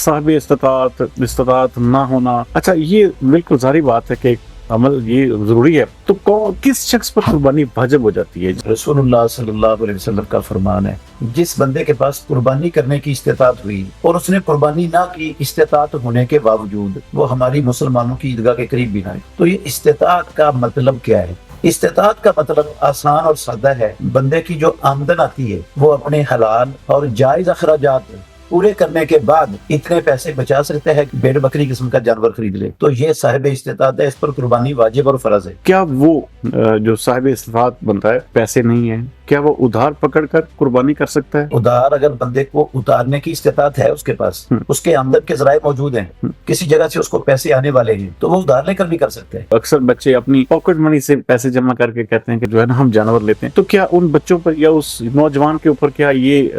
صاحب استطاعت نہ ہونا، اچھا یہ بالکل ظاہری بات ہے کہ عمل یہ ضروری ہے، تو کس شخص پر قربانی واجب ہو جاتی ہے؟ رسول اللہ صلی اللہ علیہ وسلم کا فرمان ہے، جس بندے کے پاس قربانی کرنے کی استطاعت ہوئی اور اس نے قربانی نہ کی استطاعت ہونے کے باوجود، وہ ہماری مسلمانوں کی عیدگاہ کے قریب بھی نہ ہے۔ تو یہ استطاعت کا مطلب کیا ہے؟ استطاعت کا مطلب آسان اور سادہ ہے، بندے کی جو آمدن آتی ہے وہ اپنے حلال اور جائز اخراجات پورے کرنے کے بعد اتنے پیسے بچا سکتے ہیں کہ بھیڑ بکری قسم کا جانور خرید لے، تو یہ صاحب استطاعت ہے، اس پر قربانی واجب اور فرض ہے۔ کیا وہ جو صاحب استطاعت بنتا ہے، پیسے نہیں ہیں، کیا وہ ادھار پکڑ کر قربانی کر سکتا ہے؟ ادھار اگر بندے کو اتارنے کی استطاعت ہے، اس کے پاس اس کے آمدن کے ذرائع موجود ہیں، کسی جگہ سے اس کو پیسے آنے والے ہیں، تو وہ ادھار لے کر بھی کر سکتے ہیں۔ اکثر بچے اپنی پاکٹ منی سے پیسے جمع کر کے کہتے ہیں کہ جو ہے نا ہم جانور لیتے ہیں، تو کیا ان بچوں پر یا اس نوجوان کے اوپر کیا یہ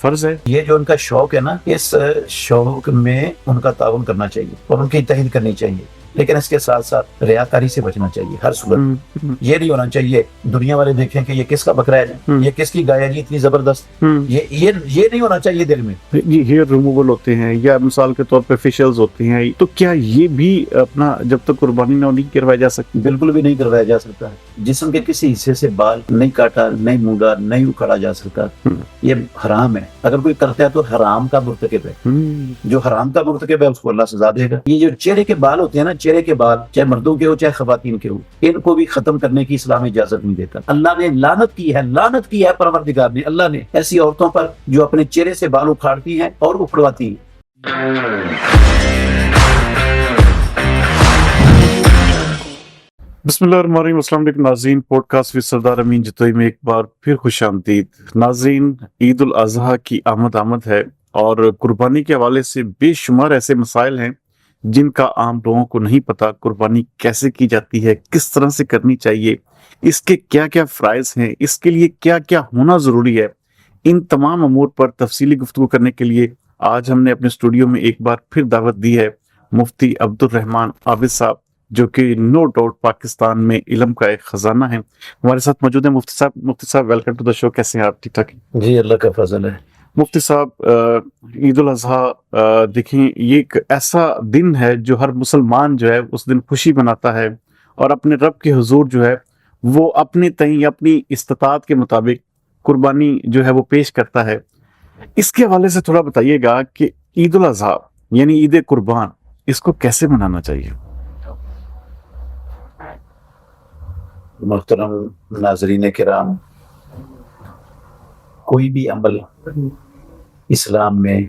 فرض ہے؟ یہ جو ان کا شوق ہے نا، اس شوق میں ان کا تعاون کرنا چاہیے اور ان کی تائید کرنی چاہیے، لیکن اس کے ساتھ ساتھ ریاکاری سے بچنا چاہیے ہر صورت۔ یہ نہیں ہونا چاہیے دنیا والے دیکھیں کہ یہ کس کا بکرا ہے، یہ کس کی گائے ہے جی اتنی زبردست، یہ نہیں ہونا چاہیے دل میں۔ یہ ہیئر ریموول ہوتے ہیں یا مثال کے طور پہ فیشلز ہوتے ہیں، تو کیا یہ بھی اپنا جب تک قربانی نہ نہیں کروایا جا سکتی؟ بالکل بھی نہیں کروایا جا سکتا۔ جسم کے کسی حصے سے بال نہیں کاٹا، نہیں مونڈا، نہیں اکھاڑا جا سکتا، یہ حرام ہے۔ اگر کوئی کرتا ہے تو حرام کا مرتکب ہے، جو حرام کا مرتکب ہے اس کو اللہ سزا دے گا۔ یہ جو چہرے کے بال ہوتے ہیں نا، چہرے کے بال چاہے مردوں کے ہو چاہے خواتین کے ہو، ان کو بھی ختم کرنے کی اسلام اجازت نہیں دیتا۔ اللہ نے لعنت کی ہے پروردگار نے، اللہ نے ایسی عورتوں پر جو اپنے چہرے سے بال اکھاڑتی ہیں اور اکھڑواتی ہیں۔ بسم اللہ الرحمن الرحیم۔ السلام علیکم ناظرین، پوڈ کاسٹ وِد سردار امین جتوئی میں ایک بار پھر خوش آمدید۔ ناظرین، عید الاضحیٰ کی آمد ہے اور قربانی کے حوالے سے بے شمار ایسے مسائل ہیں جن کا عام لوگوں کو نہیں پتا۔ قربانی کیسے کی جاتی ہے، کس طرح سے کرنی چاہیے، اس کے کیا کیا فرائض ہیں، اس کے لیے کیا کیا ہونا ضروری ہے، ان تمام امور پر تفصیلی گفتگو کرنے کے لیے آج ہم نے اپنے اسٹوڈیو میں ایک بار پھر دعوت دی ہے مفتی عبد الرحمان عابد صاحب، جو کہ نو ڈاؤٹ پاکستان میں علم کا ایک خزانہ ہے، ہمارے ساتھ موجود ہیں۔ مفتی صاحب ویلکم ٹو دا شو، کیسے ہیں آپ؟ ٹھیک ٹھاک؟ جی اللہ کا فضل ہے۔ مفتی صاحب، عید الاضحیٰ دیکھیں یہ ایک ایسا دن ہے جو ہر مسلمان جو ہے اس دن خوشی مناتا ہے اور اپنے رب کے حضور جو ہے وہ اپنے تئیں اپنی استطاعت کے مطابق قربانی جو ہے وہ پیش کرتا ہے۔ اس کے حوالے سے تھوڑا بتائیے گا کہ عید الاضحیٰ یعنی عید قربان، اس کو کیسے منانا چاہیے؟ محترم ناظرین کرام، کوئی بھی عمل اسلام میں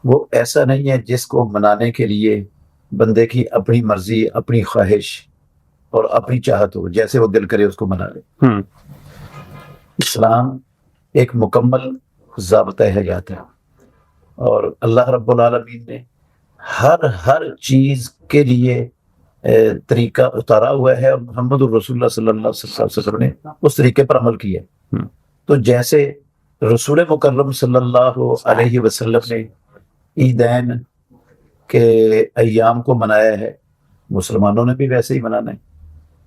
وہ ایسا نہیں ہے جس کو منانے کے لیے بندے کی اپنی مرضی، اپنی خواہش اور اپنی چاہت ہو، جیسے وہ دل کرے اس کو منا لے۔ اسلام ایک مکمل ضابطہ حیات ہے اور اللہ رب العالمین نے ہر چیز کے لیے طریقہ اتارا ہوا ہے، اور محمد الرسول اللہ صلی اللہ علیہ وسلم نے اس طریقے پر عمل کیا ہے۔ تو جیسے رسول مکرم صلی اللہ علیہ وسلم نے عیدین کے ایام کو منایا ہے، مسلمانوں نے بھی ویسے ہی منانا ہے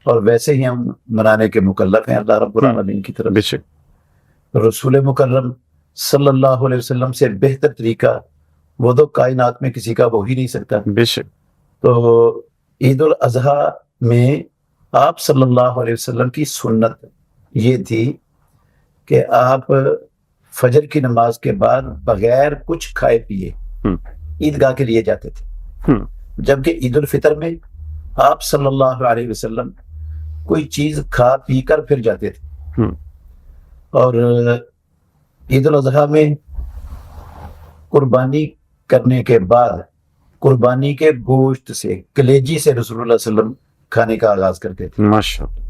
اور ویسے ہی ہم منانے کے مکلف ہیں اللہ رب العالمین کی طرف۔ بے شک رسول مکرم صلی اللہ علیہ وسلم سے بہتر طریقہ وہ تو کائنات میں کسی کا ہو ہی نہیں سکتا۔ بے شک۔ تو عید الاضحیٰ میں آپ صلی اللہ علیہ وسلم کی سنت یہ تھی کہ آپ فجر کی نماز کے بعد بغیر کچھ کھائے پیے عیدگاہ کے لیے جاتے تھے، جبکہ عید الفطر میں آپ صلی اللہ علیہ وسلم کوئی چیز کھا پی کر پھر جاتے تھے، اور عید الاضحیٰ میں قربانی کرنے کے بعد قربانی کے گوشت سے، کلیجی سے رسول اللہ صلی اللہ علیہ وسلم کھانے کا آغاز کرتے تھے۔ ماشاءاللہ،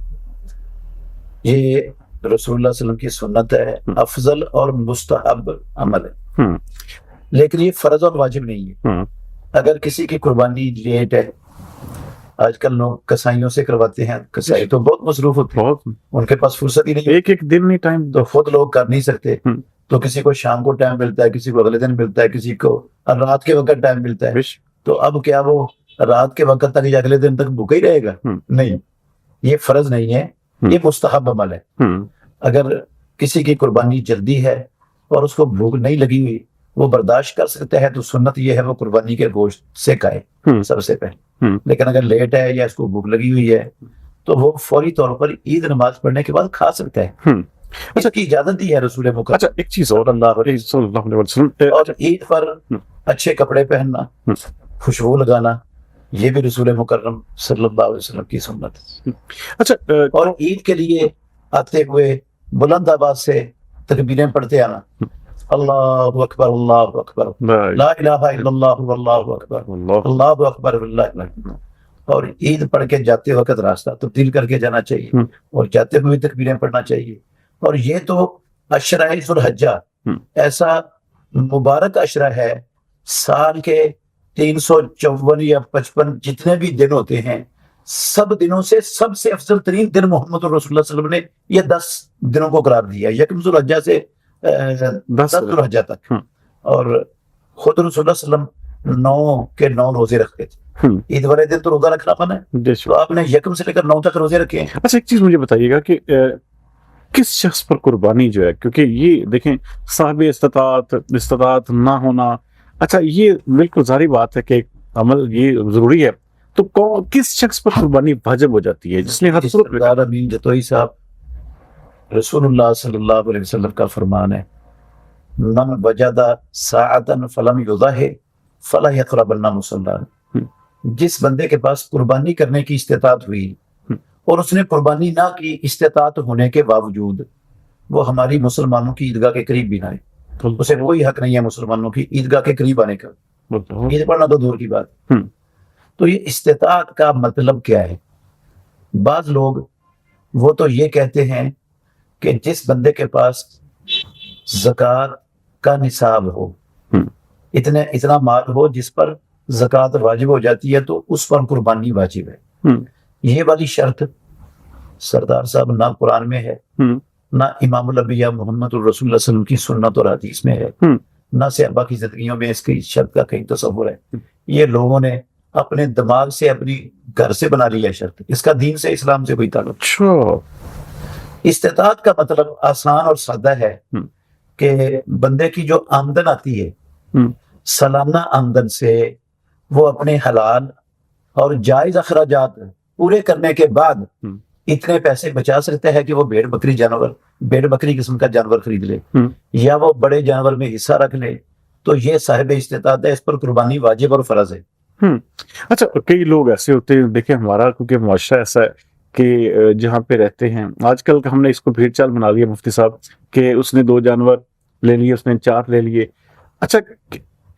یہ رسول اللہ صلی اللہ علیہ وسلم کی سنت ہے، افضل اور مستحب عمل ہے، لیکن یہ فرض اور واجب نہیں ہے۔ اگر کسی کی قربانی لیٹ ہے، آج کل لوگ کسائیوں سے کرواتے ہیں، کسائی تو بہت مصروف ہوتے ہیں، ان کے پاس فرصت ہی نہیں، ایک دن نہیں ٹائم، تو خود لوگ کر نہیں سکتے، تو کسی کو شام کو ٹائم ملتا ہے، کسی کو اگلے دن ملتا ہے، کسی کو رات کے وقت ٹائم ملتا ہے، تو اب کیا وہ رات کے وقت تک یا اگلے دن تک بھوکا ہی رہے گا؟ نہیں، یہ فرض نہیں ہے، یہ مستحب عمل ہے۔ اگر کسی کی قربانی جلدی ہے اور اس کو بھوک نہیں لگی ہوئی وہ برداشت کر سکتا ہے تو سنت یہ ہے وہ قربانی کے گوشت سے کھائے سب سے پہلے، لیکن اگر لیٹ ہے یا اس کو بھوک لگی ہوئی ہے تو وہ فوری طور پر عید نماز پڑھنے کے بعد کھا سکتا ہے، اس کی اجازت دی ہے رسول مکرم اچھا ایک چیز اور، صلی اللہ علیہ وسلم، اور عید پر اچھے کپڑے پہننا، خوشبو لگانا، یہ بھی رسول مکرم صلی اللہ علیہ وسلم کی سنت ہے۔ اچھا اور عید کے لیے آتے ہوئے بلند آواز سے تکبیریں پڑھتے آنا، اللہ اکبر اللہ اکبر لا الہ الا اللہ واللہ اکبر اللہ اکبر واللہ اکبر، اور عید پڑھ کے جاتے وقت راستہ تبدیل کر کے جانا چاہیے اور جاتے ہوئے تکبیریں پڑھنا چاہیے۔ اور یہ تو عشرہ ذو الحجہ ایسا مبارک عشرہ ہے، سال کے 354 یا 55 جتنے بھی دن ہوتے ہیں، سب دنوں سے سب سے افضل ترین دن محمد رسول اللہ صلی اللہ علیہ وسلم نے یہ 10 دنوں کو قرار دیا، یکم ذو الحجہ سے 10 ذو الحجہ تک، اور خود رسول اللہ صلی اللہ علیہ وسلم 9 کے 9 روزے رکھتے تھے، عید والے دن تو روزہ رکھنا پڑا ہے، تو آپ نے یکم سے لے کر 9 تک روزے رکھے ہیں۔ اچھا ایک چیز مجھے بتائیے گا کہ کس شخص پر قربانی جو ہے، کیونکہ یہ دیکھیں صاحب استطاعت نہ ہونا، اچھا یہ بالکل ظاہری بات ہے کہ عمل یہ ضروری ہے، تو کس شخص پر قربانی واجب ہو جاتی ہے جس نے ہر صورت سردار امین جتوئی صاحب، رسول اللہ صلی اللہ علیہ وسلم کا فرمان ہے، من وجد ساعتا فلم یضحِ فلا یقربن مصلانا، جس بندے کے پاس قربانی کرنے کی استطاعت ہوئی اور اس نے قربانی نہ کی استطاعت ہونے کے باوجود، وہ ہماری مسلمانوں کی عیدگاہ کے قریب بھی نہ آئے، اسے کوئی حق نہیں ہے مسلمانوں کی عیدگاہ کے قریب آنے کا، عید پڑھنا تو دور کی بات۔ تو یہ استطاعت کا مطلب کیا ہے؟ بعض لوگ وہ تو یہ کہتے ہیں کہ جس بندے کے پاس زکوٰۃ کا نصاب ہو، اتنا مال ہو جس پر زکوٰۃ واجب ہو جاتی ہے، تو اس پر قربانی واجب ہے۔ یہ والی شرط سردار صاحب نہ قرآن میں ہے، نہ امام الانبیاء محمد الرسول اللہ صلی اللہ علیہ وسلم کی سنت اور حدیث میں ہے، نہ صحابہ کی زندگیوں میں اس کی شرط کا کہیں تصور ہے۔ یہ لوگوں نے اپنے دماغ سے، اپنی گھر سے بنا لیا شرط، اس کا دین سے، اسلام سے کوئی تعلق۔ استطاعت کا مطلب آسان اور سادہ ہے کہ بندے کی جو آمدن آتی ہے سالانہ آمدن سے، وہ اپنے حلال اور جائز اخراجات پورے کرنے کے بعد اتنے پیسے بچا سکتا ہے کہ وہ بھیڑ بکری قسم کا جانور خرید لے، یا وہ بڑے جانور میں حصہ رکھ لے، تو یہ صاحب استطاعت ہے، اس پر قربانی واجب اور فرض ہے۔ اچھا کئی لوگ ایسے ہوتے ہیں، دیکھیں ہمارا کیونکہ معاشرہ ایسا ہے کہ جہاں پہ رہتے ہیں آج کل ہم نے اس کو بھیڑ چال بنا لیا مفتی صاحب، کہ اس نے 2 جانور لے لیے، اس نے 4 لے لیے۔ اچھا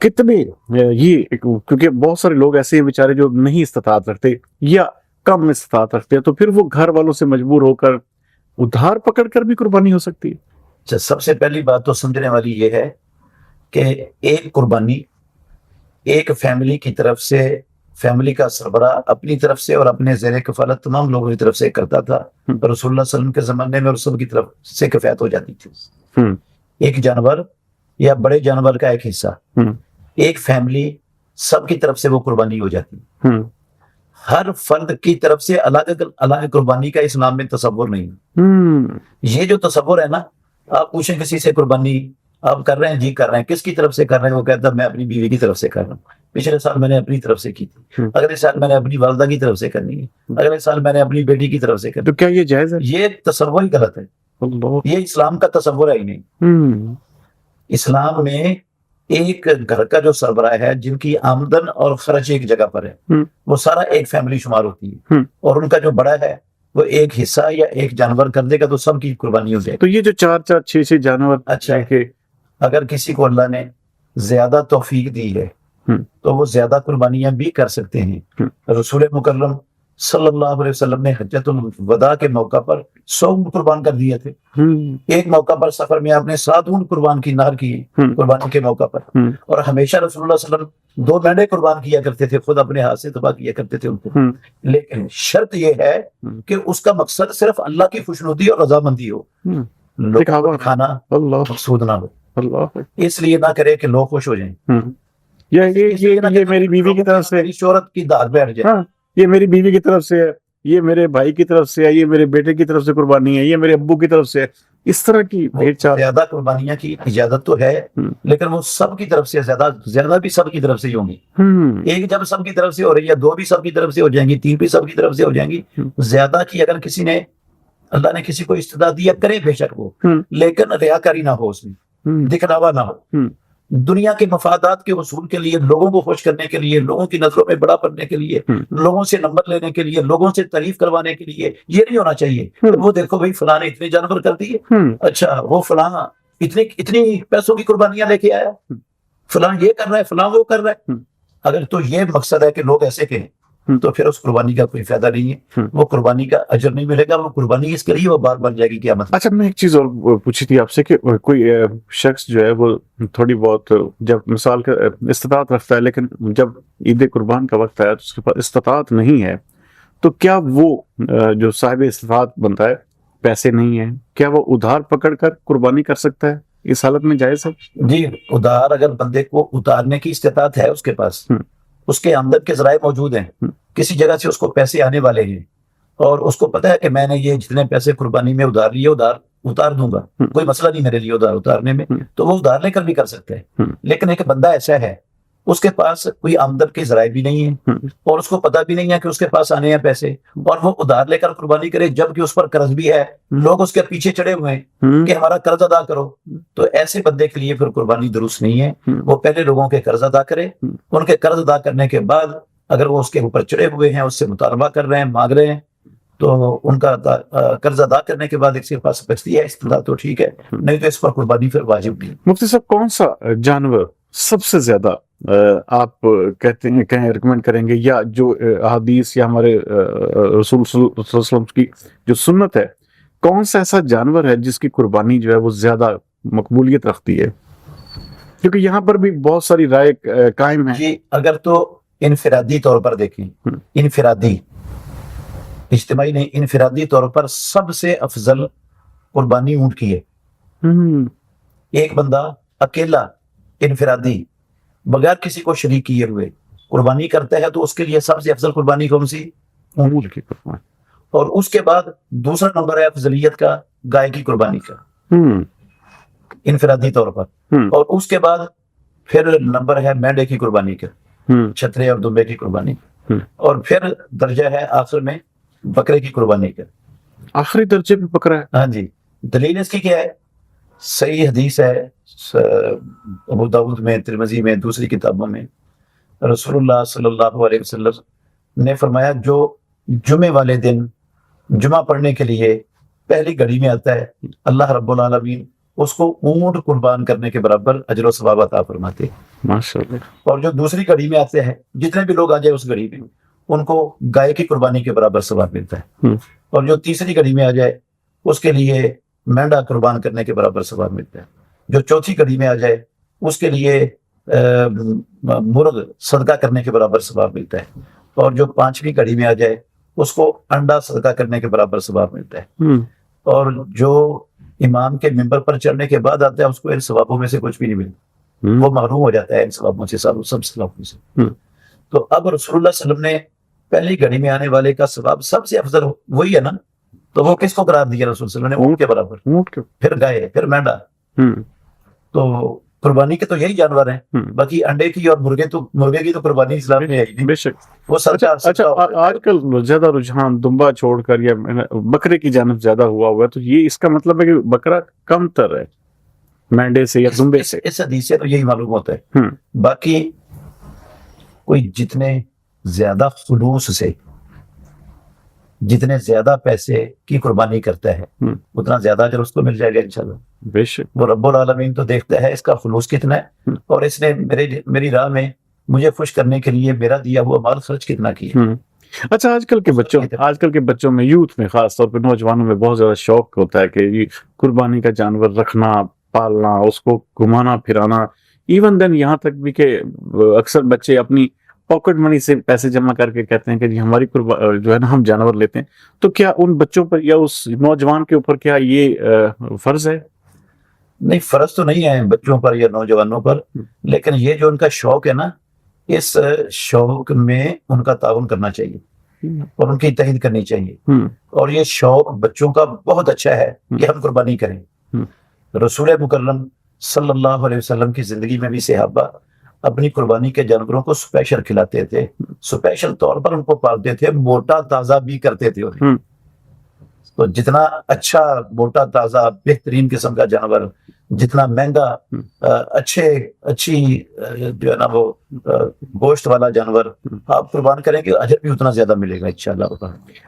کتنے یہ، کیونکہ بہت سارے لوگ ایسے ہیں بیچارے جو نہیں استطاعت رکھتے یا کم استطاعت رکھتے ہیں، تو پھر وہ گھر والوں سے مجبور ہو کر ادھار پکڑ کر بھی قربانی ہو سکتی ہے۔ اچھا سب سے پہلی بات تو سمجھنے والی یہ ہے کہ ایک قربانی ایک فیملی کی طرف سے، فیملی کا سربراہ اپنی طرف سے اور اپنے زیر کفالت تمام لوگوں کی طرف سے کرتا تھا، رسول اللہ صلی اللہ علیہ وسلم کے زمانے میں اور سب کی طرف سے کفایت ہو جاتی تھی۔ ایک جانور یا بڑے جانور کا ایک حصہ، ایک فیملی سب کی طرف سے وہ قربانی ہو جاتی۔ ہر فرد کی طرف سے الگ قربانی کا اسلام میں تصور نہیں۔ یہ جو تصور ہے نا، آپ پوچھیں کسی سے قربانی آپ کر رہے ہیں، جی کر رہے ہیں، کس کی طرف سے کر رہے ہیں؟ وہ کہتا ہے میں اپنی بیوی کی طرف سے کر رہا ہوں، پچھلے سال میں نے اپنی طرف سے کی تھی، اگلے سال میں نے اپنی والدہ کی طرف سے کرنی ہے، اگلے سال میں نے اپنی بیٹی کی طرف سے کرنی ہے۔ تو کیا یہ جائز ہے؟ یہ تصور ہی غلط ہے، یہ اسلام کا تصور ہے ہی نہیں۔ اسلام میں ایک گھر کا جو سربراہ ہے، جن کی آمدن اور خرچ ایک جگہ پر ہے، وہ سارا ایک فیملی شمار ہوتی ہے، اور ان کا جو بڑا ہے وہ ایک حصہ یا ایک جانور کر دے گا تو سب کی قربانی ہو جائے گی۔ تو یہ جو 4 6 جانور، اچھا ہے، اگر کسی کو اللہ نے زیادہ توفیق دی ہے تو وہ زیادہ قربانیاں بھی کر سکتے ہیں۔ رسول مکرم صلی اللہ علیہ وسلم نے حجۃ الوداع کے موقع پر 100 اونٹ قربان کر دیے تھے۔ ایک موقع پر سفر میں آپ نے 7 اونٹ قربان کی، نہر کی قربانی کے موقع پر، اور ہمیشہ رسول اللہ صلی اللہ علیہ وسلم 2 مینڈے قربان کیا کرتے تھے، خود اپنے ہاتھ سے ذبح کیا کرتے تھے ان کو۔ لیکن شرط یہ ہے کہ اس کا مقصد صرف اللہ کی خوشنودی اور رضامندی ہو، لوگوں کو کھانا مقصود نہ ہو، اس لیے نہ کرے کہ لوگ خوش ہو جائیں، یہ میری بیوی کی طرف سے، شہرت کی داد بیٹھ جائے، یہ میری بیوی کی طرف سے ہے، یہ میرے بھائی کی طرف سے ہے، یہ میرے بیٹے کی طرف سے قربانی ہے، یہ میرے ابو کی طرف سے ہے۔ اس طرح کی بھیڑ چال. زیادہ قربانیاں کی اجازت تو ہے، لیکن وہ سب کی طرف سے زیادہ بھی سب کی طرف سے ہی ہوں گی. ایک جب سب کی طرف سے ہو رہی ہے، 2 بھی سب کی طرف سے ہو جائیں گی، 3 بھی سب کی طرف سے ہو جائیں گی. زیادہ کی اگر کسی نے، اللہ نے کسی کو استطاعت دیا، کرے بے شک وہ، لیکن ریاکاری نہ ہو، اس میں دکھلاوا نہ ہو. دنیا کے مفادات کے حصول کے لیے، لوگوں کو خوش کرنے کے لیے، لوگوں کی نظروں میں بڑا کرنے کے لیے، لوگوں سے نمبر لینے کے لیے، لوگوں سے تعریف کروانے کے لیے، یہ نہیں ہونا چاہیے. وہ دیکھو بھائی فلاں نے اتنے جانور کر دیے، اچھا وہ فلاں اتنی پیسوں کی قربانیاں لے کے آیا، فلاں یہ کر رہا ہے، فلاں وہ کر رہا ہے. اگر تو یہ مقصد ہے کہ لوگ ایسے کہیں تو پھر اس قربانی کا کوئی فائدہ نہیں ہے، وہ قربانی کا اجر نہیں ملے گا. وہ قربانی اس کے لیے وہ بار بن جائے گی قیامت. اچھا میں ایک چیز اور پوچھی تھی آپ سے کہ کوئی شخص جو ہے وہ تھوڑی بہت جب مثال کا استطاعت رکھتا ہے، لیکن جب عید قربان کا وقت آیا تو اس کے پاس استطاعت نہیں ہے، تو کیا وہ جو صاحب استطاعت بنتا ہے، پیسے نہیں ہیں، کیا وہ ادھار پکڑ کر قربانی کر سکتا ہے؟ اس حالت میں جائز ہے؟ جی، ادھار اگر بندے کو اتارنے کی استطاعت ہے، اس کے پاس اس کے آمدن کے ذرائع موجود ہیں، کسی جگہ سے اس کو پیسے آنے والے ہیں، اور اس کو پتا ہے کہ میں نے یہ جتنے پیسے قربانی میں ادھار لیے، اتار دوں گا، کوئی مسئلہ نہیں میرے لیے ادھار اتارنے میں، تو وہ ادھار لے کر بھی کر سکتے ہیں. لیکن ایک بندہ ایسا ہے، اس کے پاس کوئی آمدن کے ذرائع بھی نہیں ہے، اور اس کو پتا بھی نہیں ہے کہ اس کے پاس آنے ہیں پیسے، اور وہ ادھار لے کر قربانی کرے، جبکہ اس پر قرض بھی ہے، لوگ اس کے پیچھے چڑے ہوئے ہیں کہ ہمارا قرض ادا کرو. تو ایسے بندے کے لیے پھر قربانی درست نہیں ہے. وہ پہلے لوگوں کے قرض ادا کرے، ان کے قرض ادا کرنے کے بعد اگر وہ اس کے اوپر چڑے ہوئے ہیں، اس سے مطالبہ کر رہے ہیں، مانگ رہے ہیں، تو ان کا قرض ادا کرنے کے بعد ایک سے پاس بچتی ہے استطاعت، تو ٹھیک ہے، نہیں تو اس پر قربانی پھر واجب نہیں. مفتی صاحب، کون سا جانور سب سے زیادہ آپ کہیں ریکمینڈ کریں گے، یا جو احادیث یا ہمارے رسول صلی اللہ علیہ وسلم کی جو سنت ہے، کون سا ایسا جانور ہے جس کی قربانی جو ہے وہ زیادہ مقبولیت رکھتی ہے؟ کیونکہ یہاں پر بھی بہت ساری رائے قائم ہیں. جی، اگر تو انفرادی طور پر دیکھیں، انفرادی، اجتماعی نہیں، انفرادی طور پر سب سے افضل قربانی اونٹ کی ہے. ایک بندہ اکیلا انفرادی بغیر کسی کو شریک کیے ہوئے قربانی کرتا ہے، تو اس کے لیے سب سے افضل قربانی کون سی؟ اونٹ کی قربانی. اور اس کے بعد دوسرا نمبر ہے افضلیت کا گائے کی قربانی کا، انفرادی طور پر. اور اس کے بعد پھر نمبر ہے مینڈے کی قربانی کا، چھترے اور دمبے کی قربانی. اور پھر درجہ ہے آخر میں بکرے کی قربانی کا. آخری درجے پہ بکرا ہے؟ ہاں جی. دلیل اس کی کیا ہے؟ صحیح حدیث ہے ابو داؤد میں، ترمذی میں، دوسری کتابوں میں. رسول اللہ صلی اللہ علیہ وسلم نے فرمایا، جو جمعے والے دن جمعہ پڑھنے کے لیے پہلی گھڑی میں آتا ہے، اللہ رب العالمین اس کو اونٹ قربان کرنے کے برابر اجر و ثواب عطا فرماتے. ماشاءاللہ. اور جو دوسری گھڑی میں آتے ہیں، جتنے بھی لوگ آ جائے اس گھڑی میں، ان کو گائے کی قربانی کے برابر ثواب ملتا ہے. اور جو تیسری گھڑی میں آ جائے، اس کے لیے مینڈا قربان کرنے کے برابر ثواب ملتا ہے. جو چوتھی گھڑی میں آ جائے، اس کے لیے مرغ صدقہ کرنے کے برابر ثواب ملتا ہے. اور جو پانچویں گھڑی میں آ جائے، اس کو انڈا صدقہ کرنے کے برابر ثواب ملتا ہے. اور جو امام کے ممبر پر چڑھنے کے بعد آتا ہے، اس کو ان ثوابوں میں سے کچھ بھی نہیں ملتا، وہ محروم ہو جاتا ہے ان ثوابوں سے، سب ثوابوں سے. تو اب رسول اللہ صلی اللہ علیہ وسلم نے پہلی گھڑی میں آنے والے کا ثواب سب سے افضل وہی ہے نا، تو وہ کس کو قرار دیا رسول صلی اللہ علیہ وسلم نے؟ اونٹ کے برابر، پھر گائے، پھر مینڈا. تو قربانی کے تو یہی جانور ہیں. باقی انڈے کی اور مرغے کی تو قربانی اسلام میں ہے ہی نہیں. بے شک. وہ اچھا، آج کل زیادہ رجحان دمبا چھوڑ کر یا بکرے کی جانب زیادہ ہوا ہے، تو یہ اس کا مطلب ہے کہ بکرا کم تر ہے مینڈے سے یا دمبے سے؟ اس حدیث سے تو یہی معلوم ہوتا ہے. باقی کوئی جتنے زیادہ خلوص سے، جتنے زیادہ پیسے کی قربانی کرتا ہے، اتنا زیادہ اجر اس کو مل جائے گا انشاءاللہ. بے شک. وہ رب العالمین تو دیکھتا ہے اس کا خلوص کتنا ہے، اور اس نے میری راہ میں مجھے خوش کرنے کے لیے میرا دیا ہوا مال خرچ کتنا کیا. اچھا، آج کل کے بچوں میں، یوتھ میں، خاص طور پہ نوجوانوں میں بہت زیادہ شوق ہوتا ہے کہ یہ قربانی کا جانور رکھنا، پالنا، اس کو گھمانا پھرانا. ایون دین یہاں تک بھی کہ اکثر بچے اپنی پاکٹ منی سے پیسے جمع کر کے کہتے ہیں کہ جی ہماری جو ہے نا ہم جانور لیتے ہیں. تو کیا ان بچوں پر یا اس نوجوان کے اوپر کیا یہ فرض ہے؟ نہیں، فرض تو نہیں ہے بچوں پر یا نوجوانوں پر، لیکن یہ جو ان کا شوق ہے نا، اس شوق میں ان کا تعاون کرنا چاہیے اور ان کی تائید کرنی چاہیے. اور یہ شوق بچوں کا بہت اچھا ہے کہ ہم قربانی کریں. رسول مکرم صلی اللہ علیہ وسلم کی زندگی میں بھی صحابہ اپنی قربانی کے جانوروں کو اسپیشل کھلاتے تھے، اسپیشل طور پر ان کو پالتے تھے، موٹا تازہ بھی کرتے تھے انہیں۔ تو جتنا اچھا موٹا تازہ بہترین قسم کا جانور، جتنا مہنگا اچھی جو ہے نا وہ گوشت والا جانور آپ قربان کریں گے، اجر بھی اتنا زیادہ ملے گا انشاءاللہ۔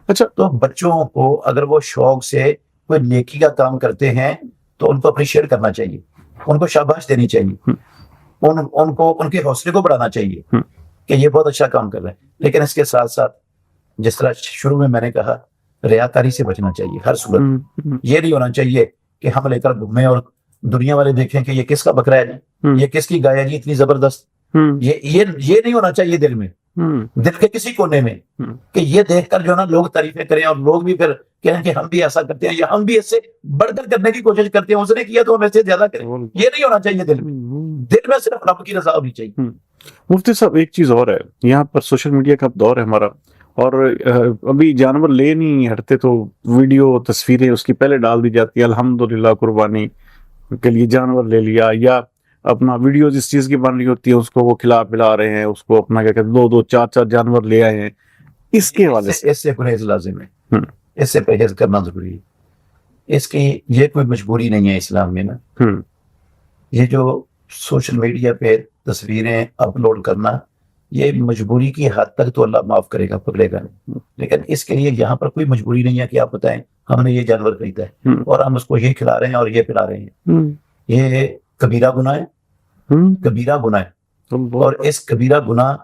اچھا، تو بچوں کو اگر وہ شوق سے کوئی نیکی کا کام کرتے ہیں تو ان کو اپریشیٹ کرنا چاہیے، ان کو شاباش دینی چاہیے، ان کو ان کے حوصلے کو بڑھانا چاہیے کہ یہ بہت اچھا کام کر رہے ہیں۔ لیکن اس کے ساتھ ساتھ جس طرح شروع میں نے کہا، ریاکاری سے بچنا چاہیے ہر صورت۔ یہ نہیں ہونا چاہیے کہ ہم لے کر گھومیں اور دنیا والے دیکھیں کہ یہ کس کا بکرا ہے جی، یہ کس کی گائے ہے جی اتنی زبردست۔ یہ نہیں ہونا چاہیے دل میں، دل کے کسی کونے میں، کہ یہ دیکھ کر جو ہے نا لوگ تعریفیں کریں اور لوگ بھی پھر کہیں کہ ہم بھی ایسا کرتے ہیں یا ہم بھی اس سے بڑھ کر کرنے کی کوشش کرتے ہیں، اس نے کیا تو ہم ایسے زیادہ کریں۔ یہ نہیں ہونا چاہیے دل میں، دل میں صرف رب کی رضا ہونی چاہیے۔ مفتی صاحب ایک چیز اور ہے، یہاں پر سوشل میڈیا کا دور ہے ہمارا، اور ابھی جانور لے نہیں ہٹتے تو ویڈیو تصویریں اس کی پہلے ڈال دی جاتی ہے، الحمدللہ قربانی کے لیے جانور لے لیا، یا اپنا ویڈیوز اس چیز کی بن رہی ہوتی ہے، اس کو وہ کھلا پلا رہے ہیں، اس کو اپنا کیا کہتے ہیں 2-2 4-4 جانور لے آئے ہیں۔ اس کے حوالے سے اس سے پرہیز لازم ہے، اس سے پرہیز کرنا ضروری ہے۔ اس کی یہ کوئی مجبوری نہیں ہے اسلام میں نا۔ یہ جو سوشل میڈیا پہ تصویریں اپلوڈ کرنا، یہ مجبوری کی حد تک تو اللہ معاف کرے گا، پکڑے گا نہیں، لیکن اس کے لیے یہاں پر کوئی مجبوری نہیں ہے کہ آپ بتائیں ہم نے یہ جانور خریدا ہے اور ہم اس کو یہ کھلا رہے ہیں اور یہ پلا رہے ہیں۔ یہ کبیرہ گناہ ہے، کبیرہ گناہ ہے، اور اس کبیرہ گناہ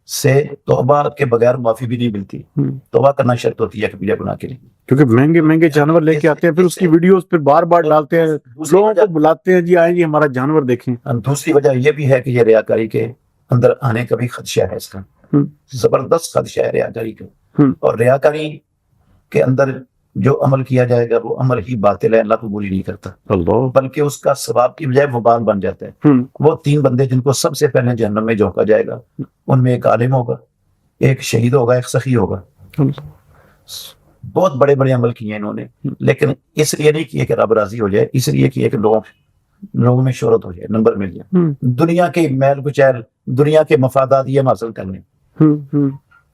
سے توبہ کے بغیر معافی بھی نہیں ملتی، توبہ کرنا شرط ہوتی ہے کبیرہ گناہ کے لیے، کیونکہ مہنگے مہنگے جانور لے کے آتے ہیں، پھر اس کی ویڈیوز پھر بار بار ڈالتے ہیں، لوگوں کو بلاتے ہیں جی آئیں جی ہمارا جانور دیکھیں۔ دوسری وجہ یہ بھی ہے کہ یہ ریاکاری کے اندر آنے کا بھی خدشہ ہے، اس کا زبردست خدشہ ہے ریاکاری کا، اور ریاکاری کے اندر جو عمل کیا جائے گا وہ عمل ہی باطل ہے، اللہ قبول ہی نہیں کرتا، بلکہ اس کا ثواب کی بجائے وبال بن جاتا ہے۔ وہ 3 بندے جن کو سب سے پہلے جہنم میں جھونکا جائے گا، ان میں ایک عالم ہوگا، ایک شہید ہوگا، ایک سخی ہوگا۔ بہت بڑے بڑے عمل کیے انہوں نے، لیکن اس لیے نہیں کیے کہ رب راضی ہو جائے، اس لیے کیے کہ لوگوں میں شہرت ہو جائے، نمبر مل جائے، دنیا کے میل کچیل، دنیا کے مفادات یہ ہم حاصل کر لیں،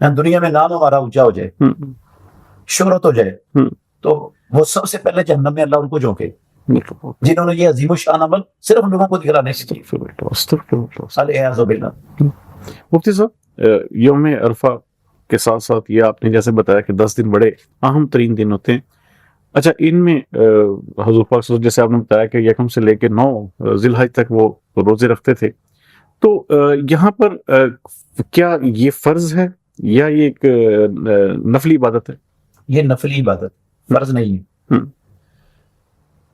دنیا میں نام ہمارا اونچا ہو جائے، شہرت ہو جائے، تو وہ سب سے پہلے جہنم میں اللہ ان کو جھونکے جنہوں نے یہ عظیم الشان عمل صرف لوگوں کو دکھلانے سے کیا۔ مفتی صاحب یوم عرفہ کے ساتھ ساتھ یہ آپ نے جیسے بتایا کہ 10 دن بڑے اہم ترین دن ہوتے ہیں، اچھا ان میں حضور پاک صلی اللہ علیہ وسلم جیسے آپ نے بتایا کہ یکم سے لے کے 9 ذی الحج تک وہ روزے رکھتے تھے، تو یہاں پر کیا یہ فرض ہے یا یہ ایک نفلی عبادت ہے؟ یہ نفلی عبادت، فرض نہیں ہے۔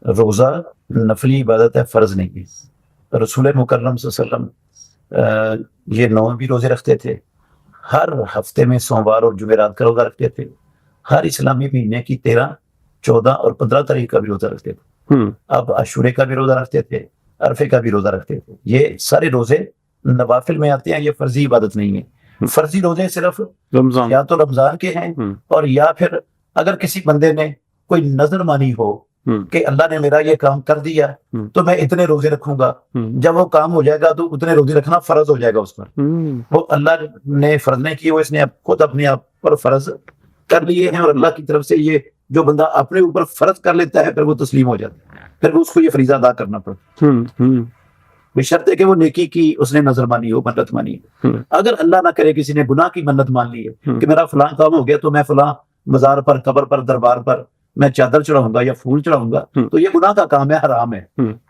روزہ نفلی عبادت ہے، فرض نہیں ہے۔ رسول مکرم صلی اللہ علیہ وسلم یہ 9 بھی روزے رکھتے تھے، ہر ہفتے میں سوموار اور جمعرات کا روزہ رکھتے تھے، ہر اسلامی مہینے کی 13، 14 اور 15 تاریخ کا بھی روزہ رکھتے تھے، اب عاشورے کا بھی روزہ رکھتے تھے، عرفے کا بھی روزہ رکھتے تھے۔ یہ سارے روزے نوافل میں آتے ہیں، یہ فرضی عبادت نہیں ہے۔ فرضی روزے صرف یا تو رمضان کے ہیں، اور یا پھر اگر کسی بندے نے کوئی نظر مانی ہو کہ اللہ نے میرا یہ کام کر دیا تو میں اتنے روزے رکھوں گا، جب وہ کام ہو جائے گا تو اتنے روزے رکھنا فرض ہو جائے گا اس پر۔ وہ اللہ نے فرض نہیں کیے، وہ اس نے خود اپنے آپ پر فرض کر لیے ہیں، اور اللہ کی طرف سے یہ جو بندہ اپنے اوپر فرض کر لیتا ہے پھر وہ تسلیم ہو جاتا ہے، پھر اس کو یہ فریضہ ادا کرنا پڑتا ہے، بشرط ہے کہ وہ نیکی کی اس نے نظر مانی ہو، منت مانی ہو۔ اگر اللہ نہ کرے کسی نے گناہ کی منت مان لی ہے کہ میرا فلاں کام ہو گیا تو میں فلاں مزار پر، قبر پر، دربار پر میں چادر چڑھاؤں گا یا پھول چڑھاؤں گا، تو یہ گناہ کا کام ہے، حرام ہے۔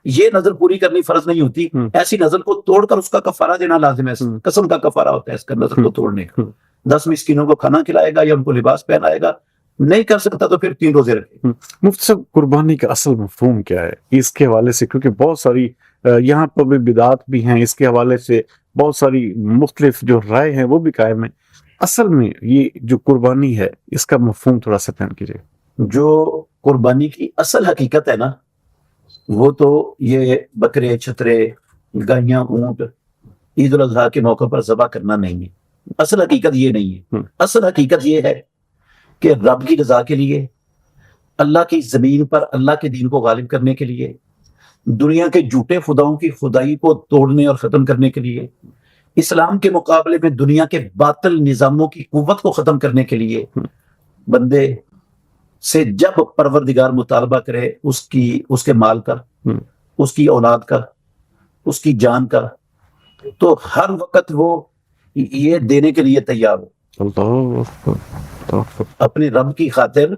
یہ نظر پوری کرنی فرض نہیں ہوتی، ایسی نظر کو توڑ کر اس کا کفارہ دینا لازم ہے، قسم کا کفارہ ہوتا ہے اس کا، نظر کو توڑنے کا۔ 10 مسکینوں کو کھانا کھلائے گا یا ان کو لباس پہنائے گا، نہیں کر سکتا تو پھر 3 روزے رکھے۔ مفتی صاحب قربانی کا اصل مفہوم کیا ہے اس کے حوالے سے؟ کیونکہ بہت ساری یہاں پر بھی بدعات بھی ہیں، اس کے حوالے سے بہت ساری مختلف جو رائے ہیں وہ بھی قائم ہیں۔ اصل میں یہ جو قربانی ہے اس کا مفہوم تھوڑا سا بیان کیجیے۔ جو قربانی کی اصل حقیقت ہے نا، وہ تو یہ بکرے، چھترے، گائیاں، اونٹ عید الاضحیٰ کے موقع پر ذبح کرنا نہیں ہے۔ اصل حقیقت یہ نہیں ہے، اصل حقیقت یہ ہے کہ رب کی رضا کے لیے، اللہ کی زمین پر اللہ کے دین کو غالب کرنے کے لیے، دنیا کے جھوٹے خداؤں کی خدائی کو توڑنے اور ختم کرنے کے لیے، اسلام کے مقابلے میں دنیا کے باطل نظاموں کی قوت کو ختم کرنے کے لیے بندے سے جب پروردگار مطالبہ کرے اس کے مال کا، اس کی اولاد کا، اس کی جان کا، تو ہر وقت وہ یہ دینے کے لیے تیار ہو، اللہ اکبر، اللہ اکبر۔ اپنے رب کی خاطر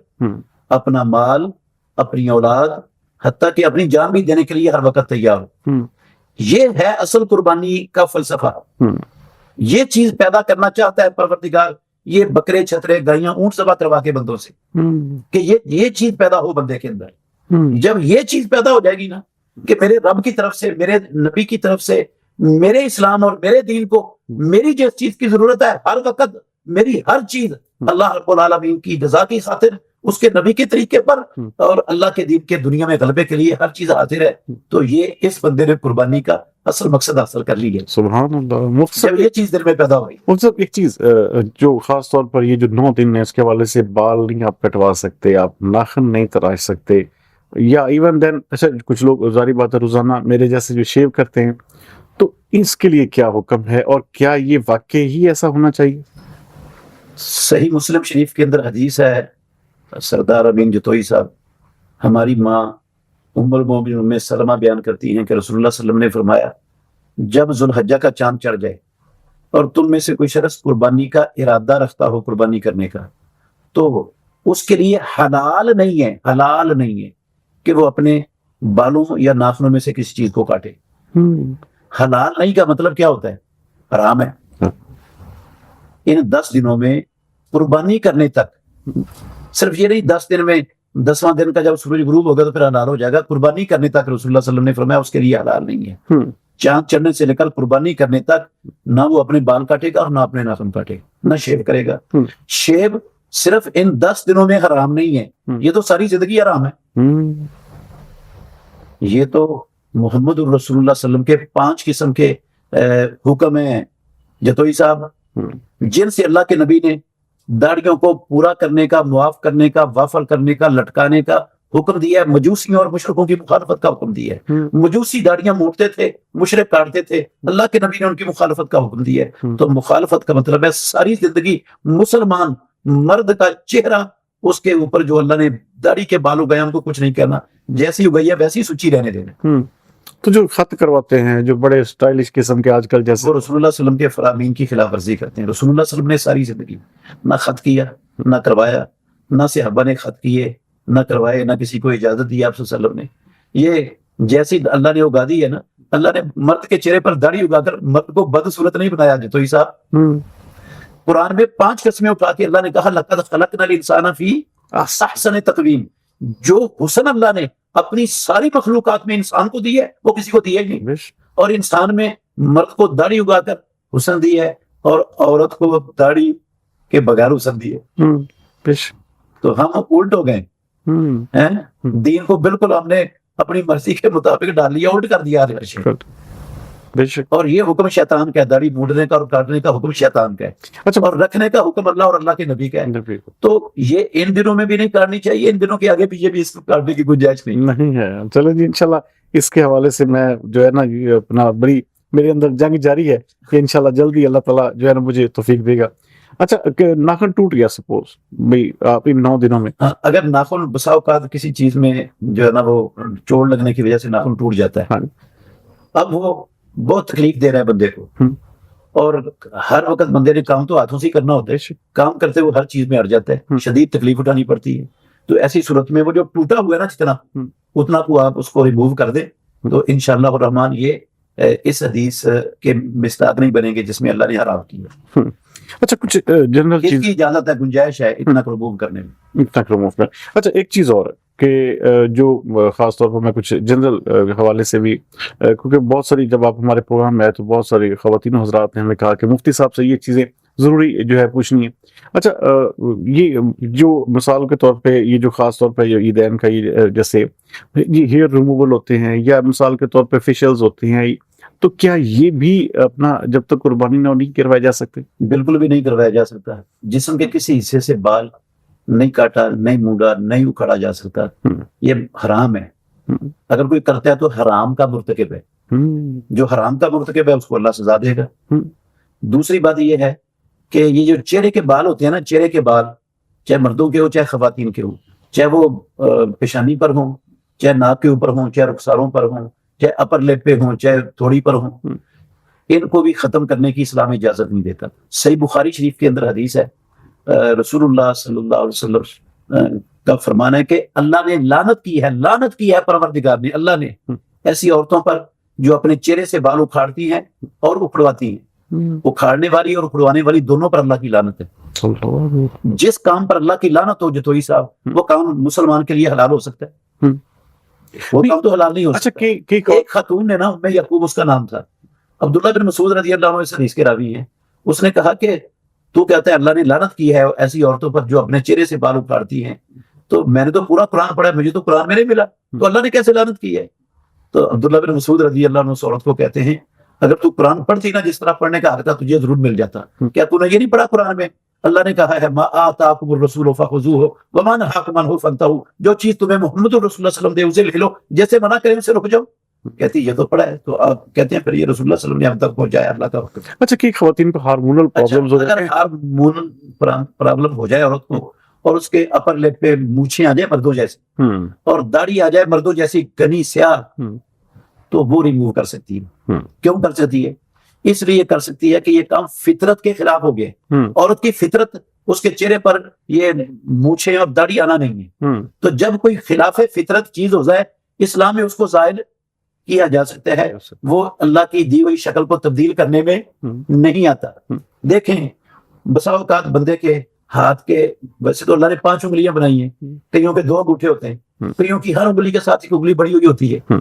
اپنا مال، اپنی اولاد، حتیٰ کہ اپنی جان بھی دینے کے لیے ہر وقت تیار ہو۔ یہ ہے اصل قربانی کا فلسفہ۔ یہ چیز پیدا کرنا چاہتا ہے پروردگار، یہ بکرے، چھترے، گائیاں، اونٹ ذبح کروا کے بندوں سے، کہ یہ چیز پیدا ہو بندے کے اندر۔ جب یہ چیز پیدا ہو جائے گی نا کہ میرے رب کی طرف سے، میرے نبی کی طرف سے، میرے اسلام اور میرے دین کو میری جس چیز کی ضرورت ہے ہر وقت، میری ہر چیز اللہ رب العالمین کی رضا کی خاطر، اس کے نبی کے طریقے پر اور اللہ کے دین کے دنیا میں غلبے کے لیے ہر چیز حاضر ہے، تو یہ اس بندے نے قربانی کا اصل مقصد حاصل کر لی ہے۔ سبحان اللہ۔ مفتی جب صاحب، یہ چیز دل میں پیدا ہوئی، مفتی صاحب ایک چیز جو خاص طور پر یہ جو 9 دن ہے اس کے حوالے سے بال نہیں آپ کٹوا سکتے، آپ ناخن نہیں تراش سکتے، یا ایون دین اچھا کچھ لوگ ظاہری بات ہے روزانہ میرے جیسے جو شیو کرتے ہیں، تو اس کے لیے کیا حکم ہے اور کیا یہ واقعی ہی ایسا ہونا چاہیے؟ صحیح مسلم شریف کے اندر حدیث ہے، سردار امین جتوئی صاحب، ہماری ماں ام المومنین ام سلمہ بیان کرتی ہیں کہ رسول اللہ صلی اللہ علیہ وسلم نے فرمایا جب ذوالحجہ کا چاند چڑھ جائے اور تم میں سے کوئی شخص قربانی کا ارادہ رکھتا ہو قربانی کرنے کا، تو اس کے لیے حلال نہیں ہے کہ وہ اپنے بالوں یا ناخنوں میں سے کسی چیز کو کاٹے۔ حلال نہیں کا مطلب کیا ہوتا ہے؟ حرام ہے۔ ان 10 دنوں میں قربانی کرنے تک، صرف یہ نہیں 10 دن میں 10واں دن کا جب سورج غروب ہوگا تو پھر حلال ہو جائے گا، قربانی کرنے تک رسول اللہ صلی اللہ علیہ وسلم نے فرمایا اس کے لیے حلال نہیں ہے۔ چاند چڑھنے سے لے کر قربانی کرنے تک نہ وہ اپنے بال کاٹے گا اور نہ اپنے ناخن کاٹے گا، نہ شیو کرے گا۔ شیو صرف ان 10 دنوں میں حرام نہیں ہے، یہ تو ساری زندگی حرام ہے۔ یہ تو محمد الرسول اللہ صلی اللہ علیہ وسلم کے 5 قسم کے حکم ہیں جتوئی صاحب، جن سے اللہ کے نبی نے داڑھیوں کو پورا کرنے کا، معاف کرنے کا، وافل کرنے کا، لٹکانے کا حکم دیا ہے۔ مجوسیوں اور مشرکوں کی مخالفت کا حکم دیا ہے۔ مجوسی داڑھیاں موڑتے تھے، مشرک کاٹتے تھے، اللہ کے نبی نے ان کی مخالفت کا حکم دیا ہے۔ تو مخالفت کا مطلب ہے ساری زندگی مسلمان مرد کا چہرہ اس کے اوپر جو اللہ نے داڑھی کے بالوں گیا ان کو کچھ نہیں کرنا، جیسی اگئی ہے ویسی سچی رہنے دینا۔ تو جو خط کرواتے ہیں جو بڑے سٹائلش قسم کے آج کل جیسے، وہ رسول اللہ صلی اللہ علیہ وسلم کے فرامین کی خلاف ورزی کرتے ہیں۔ رسول اللہ صلی اللہ علیہ وسلم نے ساری زندگی نہ خط کیا، نہ کروایا، نہ صحابہ نے خط کیے، نہ کروائے، نہ کسی کو اجازت دی آپ صلی اللہ علیہ وسلم نے۔ یہ جیسی اللہ نے اگا دی ہے نا، اللہ نے مرد کے چہرے پر داڑھی اگا کر مرد کو بدصورت نہیں بنایا۔ جتوئی صاحب قرآن میں 5 قسمیں اٹھا کے اللہ نے کہا لقد خلقنا الانسان فی احسن تقویم، جو حسن اللہ نے اپنی ساری مخلوقات میں انسان کو دی ہے وہ کسی کو دی ہے نہیں، اور انسان میں مرد کو داڑھی اگا کر حسن دی ہے اور عورت کو داڑھی کے بغیر حسن دی ہے۔ تو ہم الٹ ہو گئے ہیں، دین کو بالکل ہم نے اپنی مرضی کے مطابق ڈال لیا، الٹ کر دیا ہر شے۔ اور یہ حکم شیطان کا ہے، داڑھی مونڈنے کا اور کاٹنے کا حکم شیطان کا ہے، اور رکھنے کا حکم اللہ اور اللہ کے نبی کا ہے۔ تو یہ ان دنوں میں بھی نہیں کرنی چاہیے، ان دنوں کے آگے پیچھے بھی اس کو کاٹنے کی گنجائش نہیں ہے۔ چلو جی، انشاءاللہ اس کے حوالے سے میں جو ہے نا یہ اپنا بڑی میرے اندر جنگ جاری ہے کہ انشاءاللہ جلدی اللہ تعالیٰ جو ہے نا مجھے توفیق دے گا۔ اچھا کہ ناخن ٹوٹ گیا سپوز بھائی آپ ان 9 دنوں میں، اگر ناخن بسا اوقات کسی چیز میں جو ہے نا وہ چوٹ لگنے کی وجہ سے ناخن ٹوٹ جاتا ہے، اب وہ بہت تکلیف دے رہا ہے بندے کو، اور ہر وقت بندے نے کام تو ہاتھوں سے ہی کرنا ہوتا ہے، کام کرتے ہوئے ہر چیز میں ہٹ جاتا ہے، شدید تکلیف اٹھانی پڑتی ہے۔ تو ایسی صورت میں وہ جو ٹوٹا ہوا ہے نا جتنا اتنا کو آپ اس کو ریموو کر دیں تو انشاءاللہ الرحمن یہ اس حدیث کے مستاق نہیں بنیں گے جس میں اللہ نے حرام کیا۔ اچھا کچھ جنرل اس چیز کی اجازت ہے، گنجائش ہے اتنا کو ریموو کرنے میں۔ اچھا ایک چیز اور کہ جو خاص طور پر میں کچھ جنرل حوالے سے بھی، کیونکہ بہت ساری جب آپ ہمارے پروگرام میں آئے تو بہت ساری خواتین و حضرات نے ہمیں کہا کہ مفتی صاحب سے یہ چیزیں ضروری جو ہے پوچھنی ہے۔ اچھا یہ جو مثال کے طور پہ یہ جو خاص طور پہ عیدین کا یہ جیسے یہ ہیئر ریموول ہوتے ہیں یا مثال کے طور پہ فیشلز ہوتے ہیں، تو کیا یہ بھی اپنا جب تک قربانی نہ نہیں کروائے جا سکتے؟ بالکل بھی نہیں کروایا جا سکتا۔ جسم کے کسی حصے سے بال نہیں کاٹا, نہیں مونڈا, نہیں اکھاڑا جا سکتا, یہ حرام ہے. اگر کوئی کرتا ہے تو حرام کا مرتکب ہے, جو حرام کا مرتکب ہے اس کو اللہ سزا دے گا. دوسری بات یہ ہے کہ یہ جو چہرے کے بال ہوتے ہیں نا, چہرے کے بال چاہے مردوں کے ہو چاہے خواتین کے ہو, چاہے وہ پیشانی پر ہوں, چاہے ناک کے اوپر ہوں, چاہے رخساروں پر ہوں, چاہے اپر لپ پہ ہوں, چاہے تھوڑی پر ہوں, ان کو بھی ختم کرنے کی اسلام اجازت نہیں دیتا. صحیح بخاری شریف کے اندر حدیث ہے, رسول اللہ صلی اللہ علیہ وسلم کا فرمان ہے کہ اللہ نے لعنت کی ہے پروردگار نے, اللہ نے ایسی عورتوں پر جو اپنے چہرے سے بال اکھاڑتی ہیں اور اکھڑواتی ہیں. اکھاڑنے والی اور اکھڑوانے والی دونوں پر اللہ کی لعنت ہے. جس کام پر اللہ کی لعنت ہو جتوئی صاحب, وہ کام مسلمان کے لیے حلال ہو سکتا ہے؟ وہ کام تو حلال نہیں ہو سکتا. ایک خاتون نے نا, ام یعقوب اس کا نام تھا, عبداللہ بن مسعود رضی اللہ عنہ اس حدیث کے راوی ہیں, اس نے کہا کہ تو کہتا ہے اللہ نے لعنت کی ہے ایسی عورتوں پر جو اپنے چہرے سے بال اکھاڑتی ہیں, تو میں نے تو پورا قرآن پڑھا, مجھے تو قرآن میں نہیں ملا, تو اللہ نے کیسے لعنت کی ہے؟ تو عبداللہ بن مسعود رضی اللہ عنہ اس عورت کو کہتے ہیں, اگر تو قرآن پڑھتی نا جس طرح پڑھنے کا حق تھا تجھے ضرور مل جاتا. کیا تو نے یہ نہیں پڑھا قرآن میں اللہ نے کہا ہے ما آتاکم الرسول فخذوہ وما نہاکم عنہ فانتہوا, جو چیز تمہیں محمد رسول اللہ صلی اللہ علیہ وسلم دے اسے لے لو, جیسے منع کرے اسے رک جاؤ. کہتی یہ تو پڑھا ہے, تو آپ کہتے ہیں پھر یہ رسول اللہ صلی اللہ علیہ وسلم نے ہم تک پہنچایا اللہ کا حکم. اچھا کہ خواتین کو ہارمونل پرابلمز ہو جاتے ہیں, اگر ہارمونل پرابلم ہو جائے عورت کو اور اس کے اپر لپ پہ مونچھیں آ جائے مردوں جیسے اور داڑھی آ جائے مردوں جیسی گھنی سیاہ, تو وہ ریموو کر سکتی ہے. کیوں کر سکتی ہے؟ اس لیے کر سکتی ہے کہ یہ کام فطرت کے خلاف ہو گئے. عورت کی فطرت اس کے چہرے پر یہ مونچھیں اور داڑھی آنا نہیں ہے, تو جب کوئی خلاف فطرت چیز ہو جائے اسلام میں اس کو زائل کیا جا سکتا ہے, وہ اللہ کی دی ہوئی شکل کو تبدیل کرنے میں نہیں آتا. دیکھیں بسا اوقات بندے کے ہاتھ کے, ویسے تو اللہ نے 5 انگلیاں بنائی ہیں, کئیوں کے 2 انگوٹھے ہوتے ہیں, کئیوں کی ہر انگلی کے ساتھ ایک انگلی بڑی ہوئی ہوتی ہے,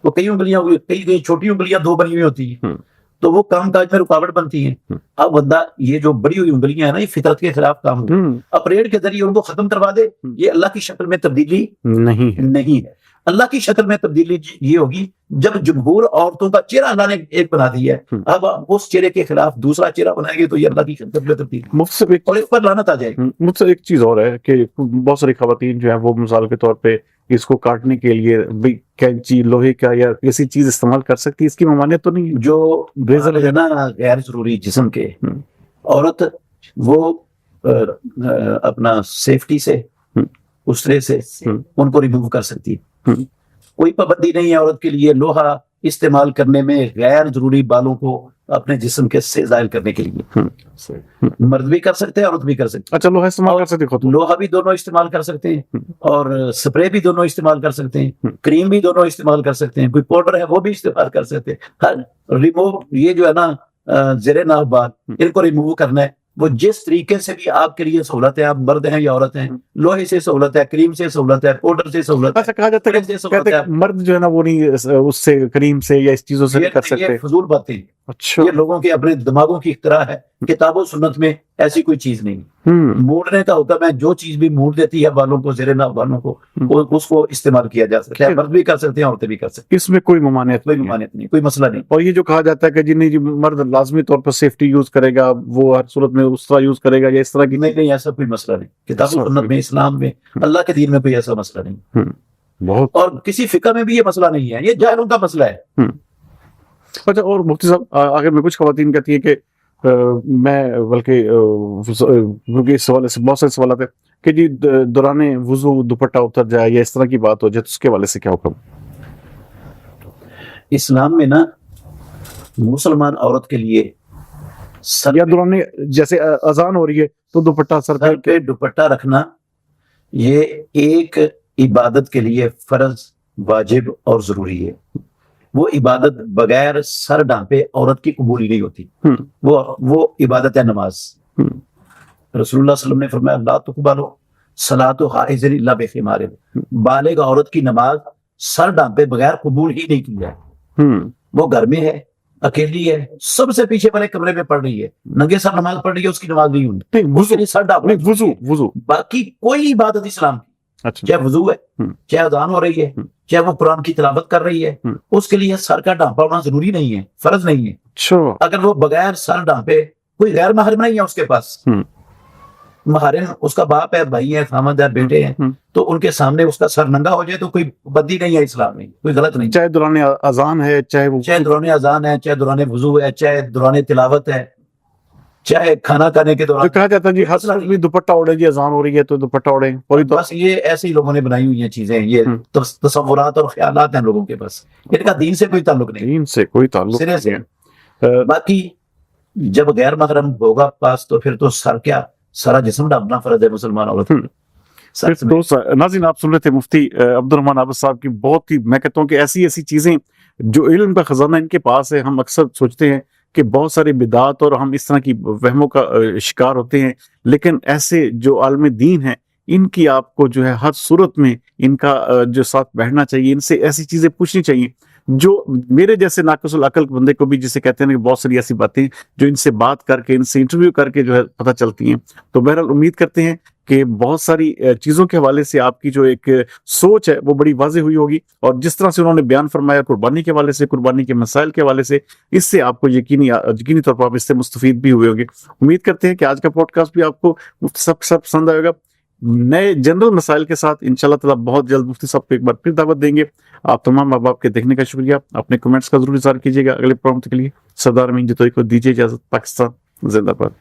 تو کئی انگلیاں کئی چھوٹی انگلیاں 2 بنی ہوئی ہوتی ہیں, تو وہ کام کاج میں رکاوٹ بنتی ہیں. اب بندہ یہ جو بڑی ہوئی انگلیاں ہیں نا, یہ فطرت کے خلاف کام ہو, اپریڈ کے ذریعے ان کو ختم کروا دے, یہ اللہ کی شکل میں تبدیلی نہیں ہے. اللہ کی شکل میں تبدیلی یہ ہوگی جب جمہور عورتوں کا چہرہ اللہ نے ایک بنا دیا ہے, اب اس چہرے کے خلاف دوسرا چہرہ بنائیں گے تو یہ اللہ کی شکل میں تبدیلی اور اس پر لعنت آ جائے گی. مجھ سے ایک چیز اور ہے کہ بہت ساری خواتین جو ہیں وہ مثال کے طور پہ اس کو کاٹنے کے لیے کینچی لوہے کا یا کسی چیز استعمال کر سکتی ہے, اس کی ممانعت تو نہیں ہے؟ جو ریزر ہے نا غیر ضروری جسم کے, عورت وہ اپنا سیفٹی سے اس طرح سے ان کو ریموو کر سکتی ہے. کوئی پابندی نہیں ہے عورت کے لیے لوہا استعمال کرنے میں غیر ضروری بالوں کو اپنے جسم کے سے زائل کرنے کے لیے. مرد بھی کر سکتے ہیں, عورت بھی کر سکتے ہیں. اچھا لوہا استعمال کر سکتے ہیں, لوہا بھی دونوں استعمال کر سکتے ہیں, اور سپرے بھی دونوں استعمال کر سکتے ہیں, کریم بھی دونوں استعمال کر سکتے ہیں, کوئی پاؤڈر ہے وہ بھی استعمال کر سکتے ہیں. ہر ریموو یہ جو ہے نا زیر ناف بال, ان کو ریموو کرنا ہے وہ جس طریقے سے بھی آپ کے لیے سہولت ہے, آپ مرد ہیں یا عورت ہیں, لوہے سے سہولت ہے, کریم سے سہولت ہے, پاؤڈر سے سہولت ہے. کہا جاتا ہے مرد جو ہے نا وہ نہیں اس سے کریم سے یا اس چیزوں سے کر سکتے. فضول باتیں, اچھا یہ لوگوں کے اپنے دماغوں کی اختراع ہے, کتاب و سنت میں ایسی کوئی چیز نہیں. موڑنے کا حکم ہے, جو چیز بھی موڑ دیتی ہے بالوں کو, زیر ناف بالوں کو, اس کو استعمال کیا جا سکتا ہے. مرد بھی کر سکتے ہیں, عورتیں بھی کر سکتے ہیں, اس میں کوئی ممانعت نہیں, کوئی مسئلہ نہیں. اور یہ جو کہا جاتا ہے کہ جی مرد لازمی طور پر سیفٹی یوز کرے گا, وہ ہر صورت میں اس طرح یوز کرے گا یا اس طرح کی, نہیں ایسا کوئی مسئلہ نہیں. کتاب و سنت میں, اسلام میں, اللہ کے دین میں کوئی ایسا مسئلہ نہیں. بہت, اور کسی فقہ میں بھی یہ مسئلہ نہیں ہے, یہ جاہلوں کا مسئلہ ہے. اچھا, اور مفتی صاحب آخر میں کچھ خواتین کہتی ہے کہ میں بلکہ اس حوالے سے بہت سارے سوالات ہیں کہ جی دوران وضو دوپٹہ اتر جائے یا اس طرح کی بات ہو جائے, تو اس کے حوالے سے کیا حکم؟ اسلام میں نا مسلمان عورت کے لیے یا دوران جیسے اذان ہو رہی ہے تو دوپٹہ سر پہ دوپٹہ رکھنا یہ ایک عبادت کے لیے فرض, واجب اور ضروری ہے. وہ عبادت بغیر سر ڈھانپے عورت کی قبول ہی نہیں ہوتی. وہ عبادت ہے نماز. رسول اللہ صلی اللہ علیہ وسلم نے فرمایا لا تقبل صلاۃ حائض الا بخمار, بالغ عورت کی نماز سر ڈھانپے بغیر قبول ہی نہیں کی جائے. وہ گھر میں ہے, اکیلی ہے, سب سے پیچھے والے کمرے میں پڑھ رہی ہے, ننگے سر نماز پڑھ رہی ہے, اس کی نماز نہیں ہوئی. سر ڈھانپے وضو, باقی کوئی عبادت اسلام کی, چاہے وضو ہے, چاہے اذان ہو رہی ہے, چاہے وہ قرآن کی تلاوت کر رہی ہے, اس کے لیے سر کا ڈھانپا ہونا ضروری نہیں ہے, فرض نہیں ہے. اگر وہ بغیر سر ڈھانپے, کوئی غیر محرم نہیں ہے اس کے پاس, محارم اس کا باپ ہے، بھائی ہے، خامد ہے، بیٹے ہیں، تو ان کے سامنے اس کا سر ننگا ہو جائے تو کوئی بدی نہیں ہے اسلام میں، کوئی غلط نہیں، چاہے دوران اذان ہے، چاہے وہ چاہے دوران اذان ہے، چاہے دوران وضو ہے، چاہے دوران تلاوت ہے، چاہے کھانا کھانے کے جو دوران، کہا جاتا ہے جی ہر مسئلہ نہیں بھی دوپٹہ اوڑے، جی اذان ہو رہی ہے تو دوپٹہ اوڑے، پوری تو بس یہ ایسے ہی لوگوں نے بنائی ہوئی ہیں چیزیں، یہ ہم، تصورات اور خیالات ہیں لوگوں کے، بس ان کا دین سے کوئی تعلق نہیں، دین سے کوئی تعلق سرے سے۔ نہیں ہے۔ باقی جب غیر محرم ہوگا پاس تو پھر تو سر کیا، سارا جسم ڈھانپنا فرض ہے مسلمان عورت ہم، کو، پھر سر میں۔ دوست ناظرین، آپ سن رہے تھے مفتی عبد الرحمان عابد صاحب کی بہت ہی، میں کہتا ہوں کہ ایسی ایسی چیزیں جو علم کا خزانہ ان کے پاس ہے، ہم اکثر سوچتے ہیں کہ بہت ساری بدعات اور ہم اس طرح کی وہموں کا شکار ہوتے ہیں، لیکن ایسے جو عالم دین ہیں ان کی آپ کو جو ہے ہر صورت میں ان کا جو ساتھ بیٹھنا چاہیے، ان سے ایسی چیزیں پوچھنی چاہیے جو میرے جیسے ناقص العقل بندے کو بھی، جسے کہتے ہیں کہ بہت ساری ایسی باتیں جو ان سے بات کر کے، ان سے انٹرویو کر کے جو ہے پتہ چلتی ہیں۔ تو بہرحال امید کرتے ہیں کہ بہت ساری چیزوں کے حوالے سے آپ کی جو ایک سوچ ہے وہ بڑی واضح ہوئی ہوگی، اور جس طرح سے انہوں نے بیان فرمایا قربانی کے حوالے سے، قربانی کے مسائل کے حوالے سے، اس سے آپ کو یقینی طور پر آپ اس سے مستفید بھی ہوئے ہوں گے۔ امید کرتے ہیں کہ آج کا پوڈ کاسٹ بھی آپ کو سب پسند آئے گا۔ نئے جنرل مسائل کے ساتھ انشاءاللہ تعالیٰ بہت جلد مفتی صاحب کو ایک بار پھر دعوت دیں گے۔ آپ تمام احباب کے دیکھنے کا شکریہ، اپنے کمنٹس کا ضرور اظہار کیجیے گا۔ اگلے پروگرام کے لیے سردار امین جتوئی کو دیجیے اجازت۔ پاکستان زندہ باد۔